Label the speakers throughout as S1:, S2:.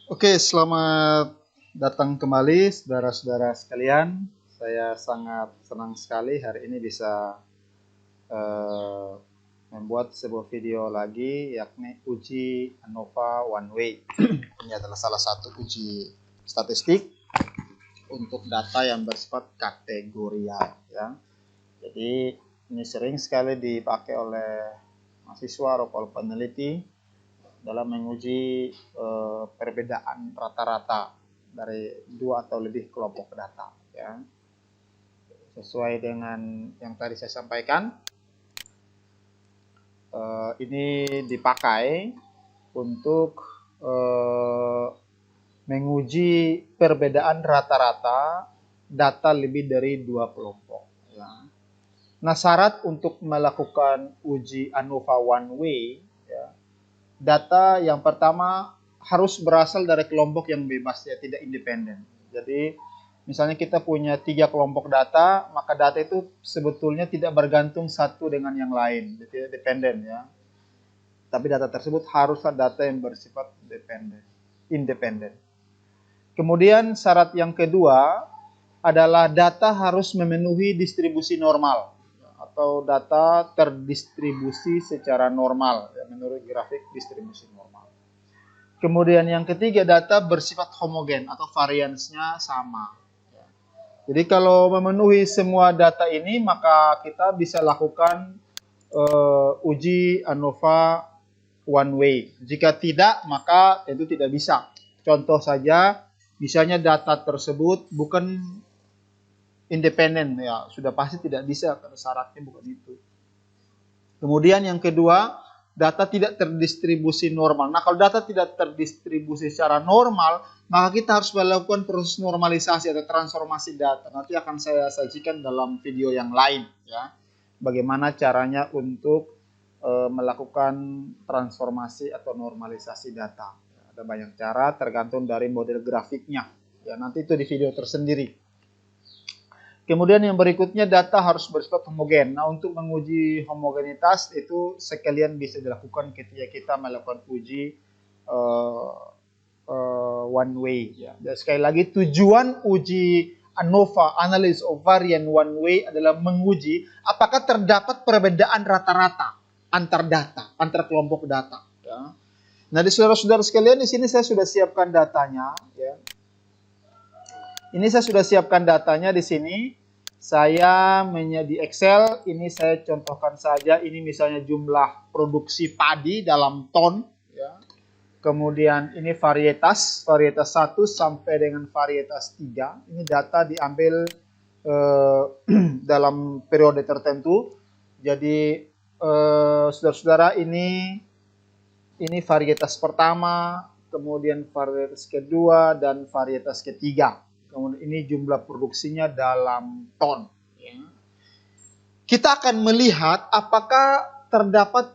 S1: Oke, selamat datang kembali saudara-saudara sekalian. Saya sangat senang sekali hari ini bisa eh, membuat sebuah video lagi, yakni uji ANOVA One Way. Ini adalah salah satu uji statistik untuk data yang bersifat kategorial, ya. Jadi ini sering sekali dipakai oleh mahasiswa atau peneliti dalam menguji perbedaan rata-rata dari dua atau lebih kelompok data, ya. Sesuai dengan yang tadi saya sampaikan, ini dipakai untuk menguji perbedaan rata-rata data lebih dari dua kelompok, ya. Nah, syarat untuk melakukan uji ANOVA One Way, ya, data yang pertama harus berasal dari kelompok yang bebas, ya, tidak independen. Jadi misalnya kita punya 3 kelompok data, maka data itu sebetulnya tidak bergantung satu dengan yang lain, tidak independen, ya. Tapi data tersebut haruslah data yang bersifat independen. Kemudian syarat yang kedua adalah data harus memenuhi distribusi normal atau data terdistribusi secara normal, ya, menurut grafik distribusi normal. Kemudian yang ketiga, data bersifat homogen atau variansnya sama. Jadi kalau memenuhi semua data ini, maka kita bisa lakukan uji ANOVA One Way. Jika tidak, maka itu tidak bisa. Contoh saja, misalnya data tersebut bukan independen, ya sudah pasti tidak bisa karena syaratnya bukan itu. Kemudian yang kedua, data tidak terdistribusi normal. Nah, kalau data tidak terdistribusi secara normal, maka kita harus melakukan proses normalisasi atau transformasi data. Nanti akan saya sajikan dalam video yang lain, ya. Bagaimana caranya untuk melakukan transformasi atau normalisasi data. Ada banyak cara tergantung dari model grafiknya. Ya, nanti itu di video tersendiri. Kemudian yang berikutnya, data harus bersifat homogen. Nah, untuk menguji homogenitas itu sekalian bisa dilakukan ketika kita melakukan uji one way. Ya. Dan sekali lagi, tujuan uji ANOVA, Analysis of Variance One Way, adalah menguji apakah terdapat perbedaan rata-rata antar data, antar kelompok data. Ya. Nah, di saudara-saudara sekalian, di sini saya sudah siapkan datanya. Ya. Ini saya sudah siapkan datanya di sini. Saya di Excel, ini saya contohkan saja. Ini misalnya jumlah produksi padi dalam ton. Ya. Kemudian ini varietas 1 sampai dengan varietas 3. Ini data diambil dalam periode tertentu. Jadi saudara-saudara, ini varietas pertama, kemudian varietas kedua, dan varietas ketiga. Kemudian ini jumlah produksinya dalam ton. Ya. Kita akan melihat apakah terdapat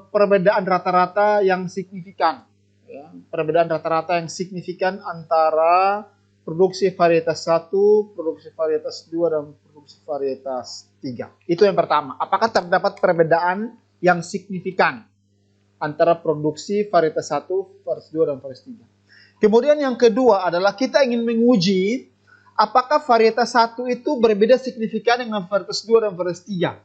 S1: perbedaan rata-rata yang signifikan. Ya. Perbedaan rata-rata yang signifikan antara produksi varietas 1, produksi varietas 2, dan produksi varietas 3. Itu yang pertama. Apakah terdapat perbedaan yang signifikan antara produksi varietas 1, varietas 2, dan varietas 3. Kemudian yang kedua adalah kita ingin menguji apakah varietas 1 itu berbeda signifikan dengan varietas 2 dan varietas 3.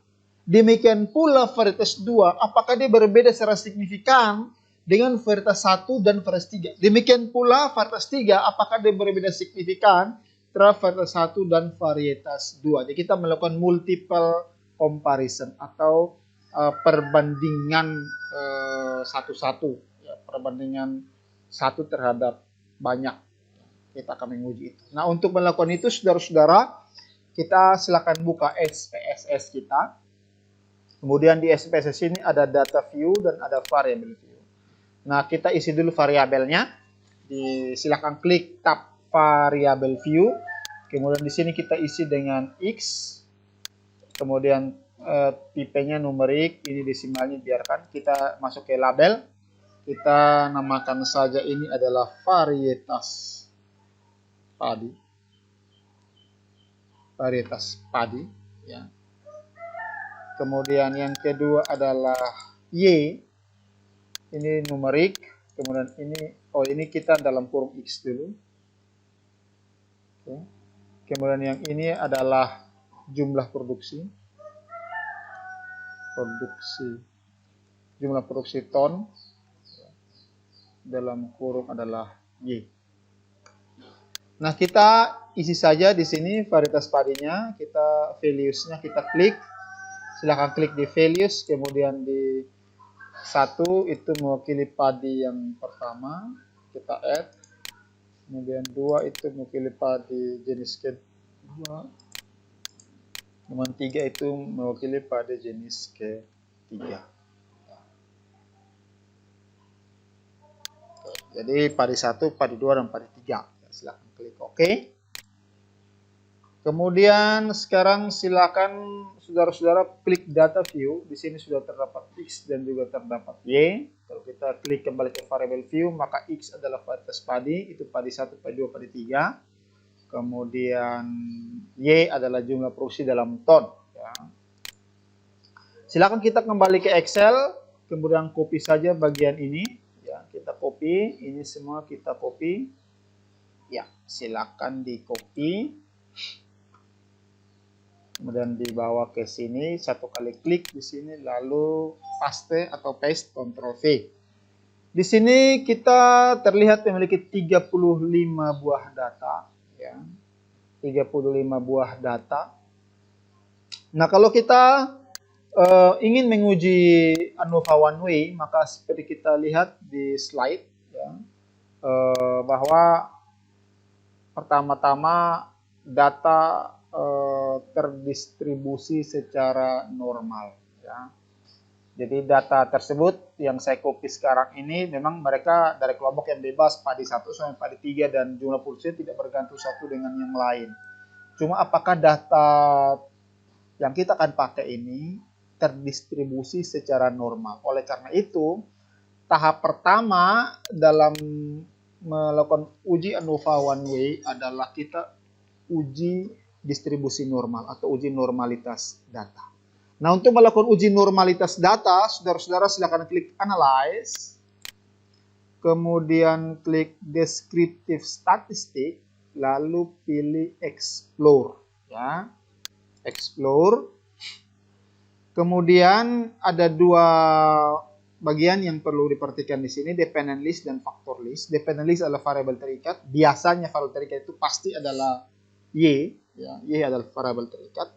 S1: Demikian pula varietas 2, apakah dia berbeda secara signifikan dengan varietas 1 dan varietas 3. Demikian pula varietas 3, apakah dia berbeda signifikan terhadap varietas 1 dan varietas 2. Jadi kita melakukan multiple comparison atau perbandingan satu-satu, ya, perbandingan satu terhadap banyak. Kita akan menguji itu. Nah, untuk melakukan itu, saudara-saudara, kita silakan buka SPSS kita. Kemudian di SPSS ini ada data view dan ada variable view. Nah, kita isi dulu variabelnya. Silakan klik tab variable view. Kemudian di sini kita isi dengan X. Kemudian tipenya numerik, ini desimalnya biarkan. Kita masuk ke label. Kita namakan saja ini adalah varietas padi. Varietas padi, ya. Kemudian yang kedua adalah Y. Ini numerik. kemudian ini kita dalam kurung X dulu. Oke. Kemudian yang ini adalah jumlah produksi. Jumlah produksi ton dalam kurung adalah Y. Nah, kita isi saja di sini varietas padinya, kita values-nya kita klik. Silahkan klik di values, kemudian di 1 itu mewakili padi yang pertama, kita add. Kemudian 2 itu mewakili padi jenis kedua. Kemudian 3 itu mewakili padi jenis ketiga. Jadi padi 1, padi 2, dan padi 3. Silakan klik OK. Kemudian sekarang silakan saudara-saudara klik data view. Di sini sudah terdapat X dan juga terdapat Y. Kalau kita klik kembali ke variable view, maka X adalah varietas padi, itu padi 1, padi 2, padi 3. Kemudian Y adalah jumlah produksi dalam ton. Ya. Silakan kita kembali ke Excel, kemudian copy saja bagian ini. Ya, kita copy, ini semua kita copy. Ya, silakan di copy. Kemudian dibawa ke sini, satu kali klik di sini, lalu paste atau paste, Ctrl V. Di sini kita terlihat memiliki 35 buah data, ya. 35 buah data. Nah, kalau kita ingin menguji ANOVA one way, maka seperti kita lihat di slide, ya, bahwa pertama-tama data terdistribusi secara normal, ya. Jadi data tersebut yang saya copy sekarang ini memang mereka dari kelompok yang bebas padi 1 sampai padi 3 dan jumlah produksi tidak bergantung satu dengan yang lain. Cuma apakah data yang kita akan pakai ini terdistribusi secara normal. Oleh karena itu, tahap pertama dalam melakukan uji ANOVA one way adalah kita uji distribusi normal atau uji normalitas data. Nah, untuk melakukan uji normalitas data, saudara-saudara silakan klik Analyze, kemudian klik Descriptive Statistic, lalu pilih Explore, ya, Explore. Kemudian ada dua bagian yang perlu diperhatikan di sini, dependent list dan factor list. Dependent list adalah variabel terikat. Biasanya variabel terikat itu pasti adalah Y, ya, Y adalah variabel terikat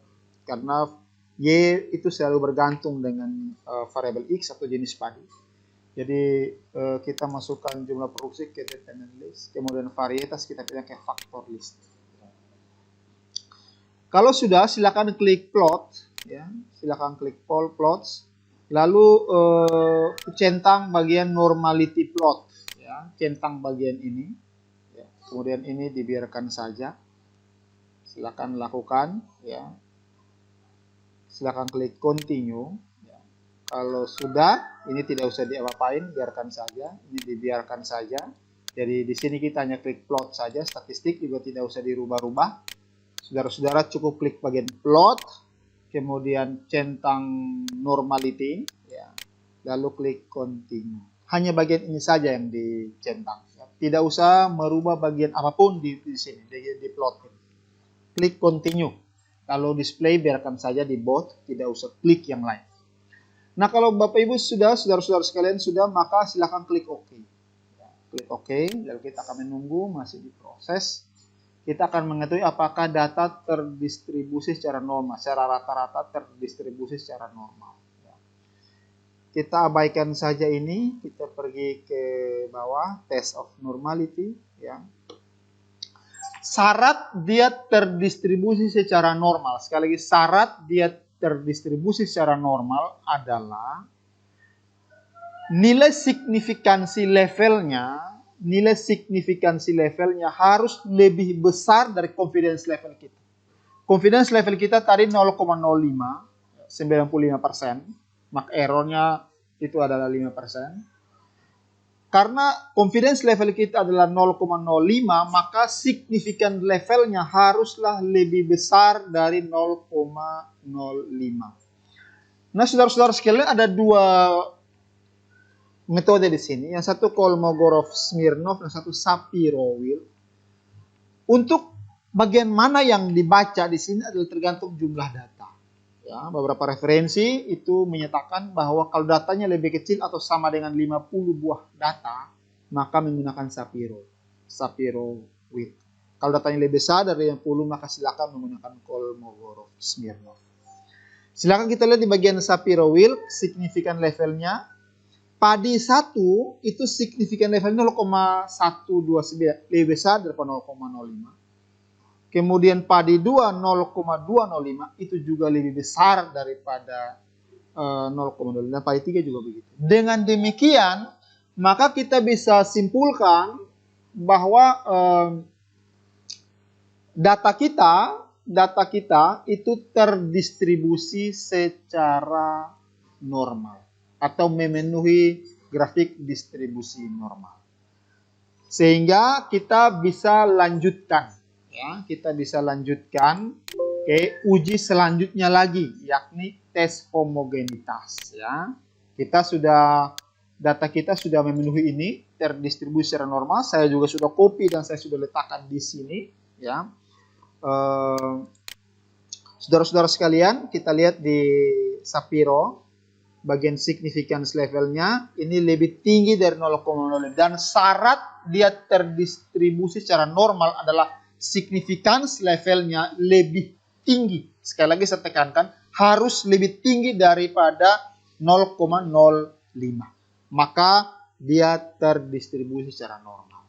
S1: karena Y itu selalu bergantung dengan variabel X atau jenis padi. Jadi kita masukkan jumlah produksi ke dependent list, kemudian varietas kita pilih ke factor list. Kalau sudah, silakan klik plot, ya, silakan klik plots, lalu centang bagian normality plot, ya, centang bagian ini, ya. Kemudian ini dibiarkan saja, silakan lakukan, ya. Silakan klik continue. Ya. Kalau sudah, ini tidak usah diapa-apain, biarkan saja. Ini dibiarkan saja. Jadi di sini kita hanya klik plot saja, statistik juga tidak usah dirubah-rubah. Saudara-saudara cukup klik bagian plot, kemudian centang normality, ya. Lalu klik continue. Hanya bagian ini saja yang dicentang. Ya. Tidak usah merubah bagian apapun di sini, di plot. Klik continue. Kalau display biarkan saja di both, tidak usah klik yang lain. Nah, kalau Bapak Ibu sudah, saudara-saudara sekalian sudah, maka silakan klik OK. Ya, klik OK, lalu kita akan menunggu, masih diproses. Kita akan mengetahui apakah data terdistribusi secara normal, secara rata-rata terdistribusi secara normal. Ya. Kita abaikan saja ini, kita pergi ke bawah, test of normality, ya. Syarat dia terdistribusi secara normal. Sekali lagi, syarat dia terdistribusi secara normal adalah nilai signifikansi levelnya harus lebih besar dari confidence level kita. Confidence level kita tadi 0,05, 95%. Maka errornya itu adalah 5%. Karena confidence level kita adalah 0,05, maka signifikan levelnya haruslah lebih besar dari 0,05. Nah, saudara-saudara sekalian, ada dua metode di sini. Yang satu Kolmogorov-Smirnov, yang satu Shapiro-Wilk. Untuk bagian mana yang dibaca di sini adalah tergantung jumlah data. Ya, beberapa referensi itu menyatakan bahwa kalau datanya lebih kecil atau sama dengan 50 buah data, maka menggunakan Shapiro-Wilk. Kalau datanya lebih besar dari 50, maka silakan menggunakan Kolmogorov-Smirnov. Silakan kita lihat di bagian Shapiro-Wilk, signifikan levelnya. Padi 1 itu signifikan levelnya 0,129, lebih besar daripada 0,05. Kemudian padi 2 0,205 itu juga lebih besar daripada 0,05. Dan padi 3 juga begitu. Dengan demikian, maka kita bisa simpulkan bahwa data kita itu terdistribusi secara normal atau memenuhi grafik distribusi normal. Sehingga kita bisa lanjutkan, ya, kita bisa lanjutkan ke uji selanjutnya lagi, yakni tes homogenitas. Ya, data kita sudah memenuhi ini, terdistribusi secara normal. Saya juga sudah copy dan saya sudah letakkan di sini. Ya, saudara-saudara sekalian, kita lihat di Shapiro. Bagian significance levelnya ini lebih tinggi dari 0,05 dan syarat dia terdistribusi secara normal adalah significance levelnya lebih tinggi. Sekali lagi saya tekankan, harus lebih tinggi daripada 0,05. Maka dia terdistribusi secara normal.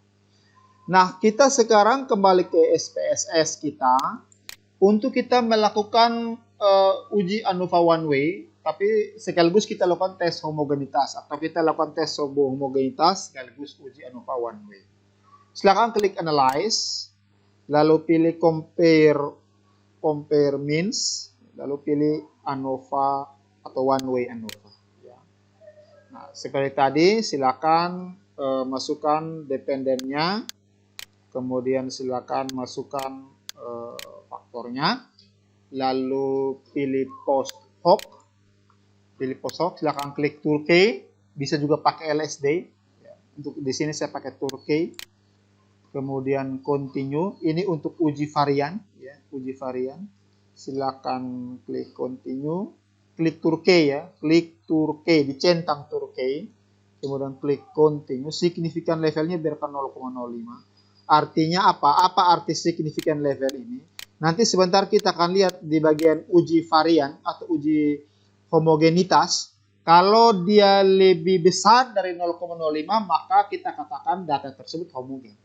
S1: Nah, kita sekarang kembali ke SPSS kita untuk kita melakukan uji ANOVA one way. Tapi sekaligus kita lakukan tes homogenitas atau kita lakukan tes homogenitas sekaligus uji ANOVA one way. Silakan klik analyze, lalu pilih compare means, lalu pilih ANOVA atau one way ANOVA. Ya. Nah, seperti tadi silakan masukkan dependennya, kemudian silakan masukkan faktornya, lalu pilih post hoc. Silakan klik Turkey, bisa juga pakai LSD. Untuk di sini saya pakai Turkey. Kemudian continue. Ini untuk uji varian, ya, uji varian. Silakan klik continue. Klik Turkey ya, klik Turkey, dicentang Turkey. Kemudian klik continue. Signifikan levelnya biarkan 0,05. Artinya apa? Apa arti signifikan level ini? Nanti sebentar kita akan lihat di bagian uji varian atau uji homogenitas. Kalau dia lebih besar dari 0,05 maka kita katakan data tersebut homogen.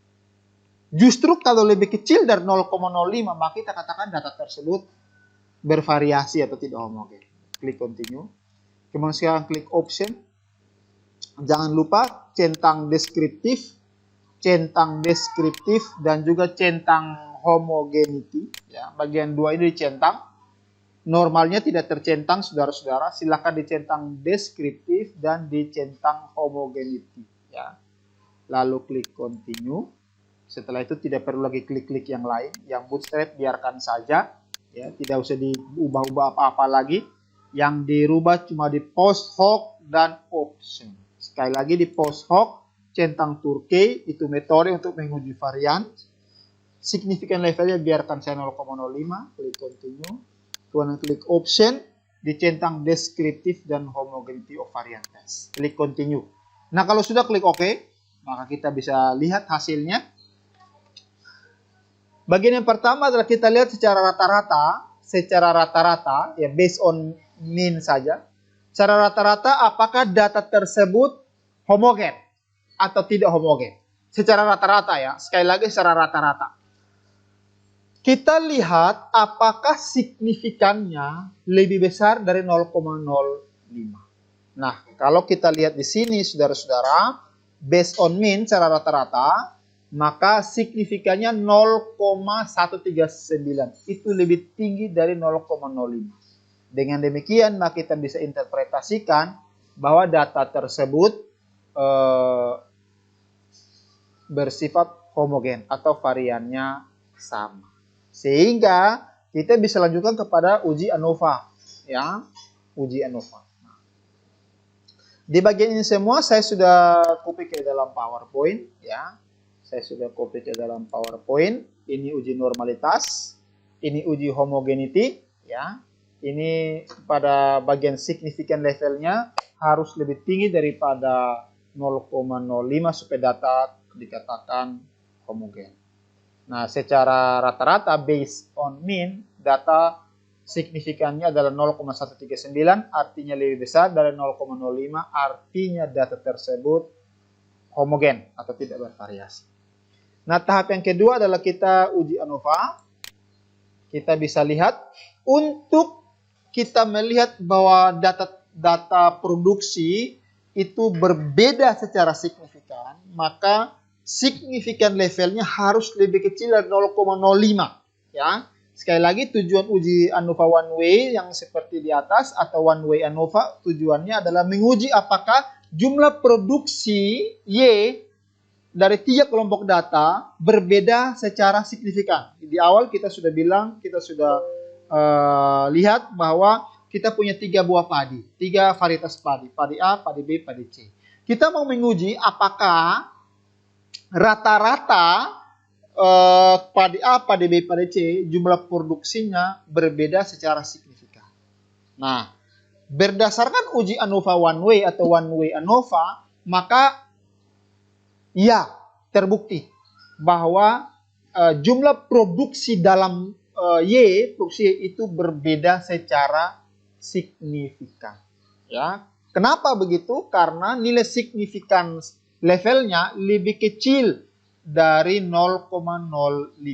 S1: Justru kalau lebih kecil dari 0,05 maka kita katakan data tersebut bervariasi atau tidak homogen. Klik continue. Kemudian sekarang klik option. Jangan lupa centang deskriptif dan juga centang homogeneity. Ya, bagian 2 ini dicentang. Normalnya tidak tercentang, saudara-saudara. Silakan dicentang deskriptif dan dicentang homogeneity. Ya. Lalu klik continue. Setelah itu tidak perlu lagi klik-klik yang lain. Yang bootstrap biarkan saja. Ya, tidak usah diubah-ubah apa-apa lagi. Yang dirubah cuma di post hoc dan option. Sekali lagi di post hoc, centang Turkey, itu metode untuk menguji varian. Signifikan levelnya biarkan saya 0,05. Klik continue. Kemudian klik option, dicentang deskriptif dan homogeneity of variant test. Klik continue. Nah, kalau sudah klik OK, maka kita bisa lihat hasilnya. Bagian yang pertama adalah kita lihat secara rata-rata, ya based on mean saja. Secara rata-rata apakah data tersebut homogen atau tidak homogen. Secara rata-rata ya, sekali lagi secara rata-rata. Kita lihat apakah signifikannya lebih besar dari 0,05. Nah, kalau kita lihat di sini, saudara-saudara, based on mean secara rata-rata, maka signifikannya 0,139. Itu lebih tinggi dari 0,05. Dengan demikian, maka kita bisa interpretasikan bahwa data tersebut bersifat homogen atau variannya sama. Sehingga kita bisa lanjutkan kepada uji ANOVA, ya, uji ANOVA. Di bagian ini semua saya sudah copy ke dalam PowerPoint ya. Saya sudah copy ke dalam PowerPoint. Ini uji normalitas, ini uji homogeneity ya. Ini pada bagian signifikan levelnya harus lebih tinggi daripada 0,05 supaya data dikatakan homogen. Nah, secara rata-rata based on mean, data signifikannya adalah 0,139, artinya lebih besar dari 0,05, artinya data tersebut homogen atau tidak bervariasi. Nah, tahap yang kedua adalah kita uji ANOVA. Kita bisa lihat, untuk kita melihat bahwa data produksi itu berbeda secara signifikan, maka signifikan levelnya harus lebih kecil dari 0,05 ya. Sekali lagi, tujuan uji ANOVA one way yang seperti di atas atau one way ANOVA tujuannya adalah menguji apakah jumlah produksi Y dari 3 kelompok data berbeda secara signifikan. Di awal kita sudah bilang, kita sudah lihat bahwa kita punya 3 buah padi, 3 varietas padi, padi A, padi B, padi C. Kita mau menguji apakah rata-rata padi A, padi B, padi C jumlah produksinya berbeda secara signifikan. Nah, berdasarkan uji ANOVA one way atau one way ANOVA, maka ya terbukti bahwa jumlah produksi dalam produksi Y itu berbeda secara signifikan. Ya, kenapa begitu? Karena nilai signifikan levelnya lebih kecil dari 0,05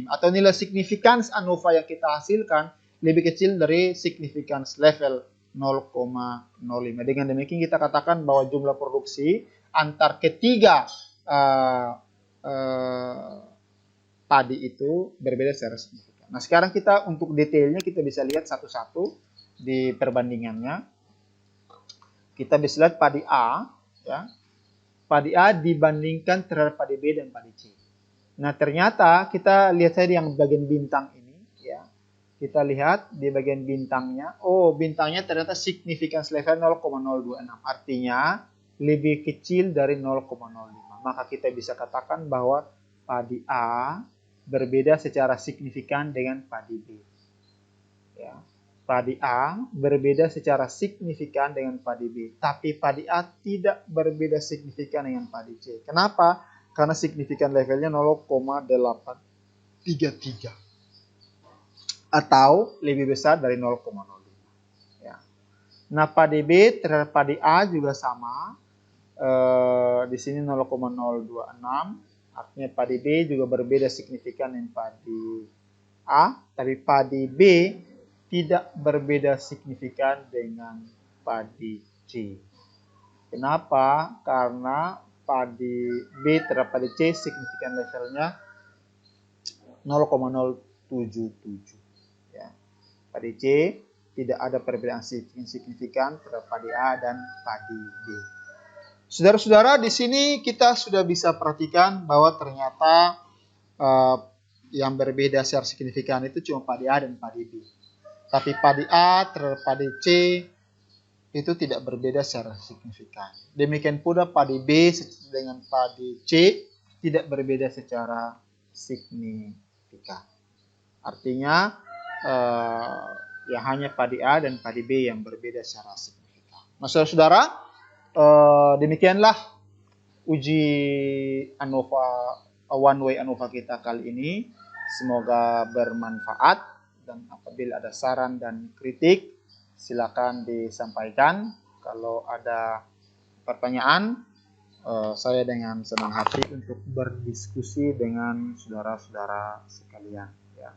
S1: atau nilai signifikans ANOVA yang kita hasilkan lebih kecil dari signifikans level 0,05. Dengan demikian kita katakan bahwa jumlah produksi antar ketiga padi itu berbeda secara signifikan. Nah, sekarang kita untuk detailnya kita bisa lihat satu-satu di perbandingannya. Kita bisa lihat padi A ya. Padi A dibandingkan terhadap padi B dan padi C. Nah, ternyata kita lihat saja yang bagian bintang ini ya. Kita lihat di bagian bintangnya, oh bintangnya ternyata significance level 0,026. Artinya lebih kecil dari 0,05. Maka kita bisa katakan bahwa padi A berbeda secara signifikan dengan padi B. Ya. Padi A berbeda secara signifikan dengan padi B, tapi padi A tidak berbeda signifikan dengan padi C. Kenapa? Karena signifikan levelnya 0,833 atau lebih besar dari 0,05. Ya. Nah, padi B terhadap padi A juga sama. Di sini 0,026, artinya padi B juga berbeda signifikan dengan padi A, tapi padi B tidak berbeda signifikan dengan padi C. Kenapa? Karena padi B terhadap padi C signifikan levelnya 0,077. Ya. Padi C tidak ada perbedaan signifikan terhadap padi A dan padi B. Saudara-saudara, di sini kita sudah bisa perhatikan bahwa ternyata yang berbeda secara signifikan itu cuma padi A dan padi B. Tapi padi A terhadap padi C itu tidak berbeda secara signifikan. Demikian pula padi B dengan padi C tidak berbeda secara signifikan. Artinya ya hanya padi A dan padi B yang berbeda secara signifikan. Nah, saudara-saudara, demikianlah uji ANOVA one way ANOVA kita kali ini. Semoga bermanfaat. Dan apabila ada saran dan kritik, silakan disampaikan. Kalau ada pertanyaan, saya dengan senang hati untuk berdiskusi dengan saudara-saudara sekalian. Ya.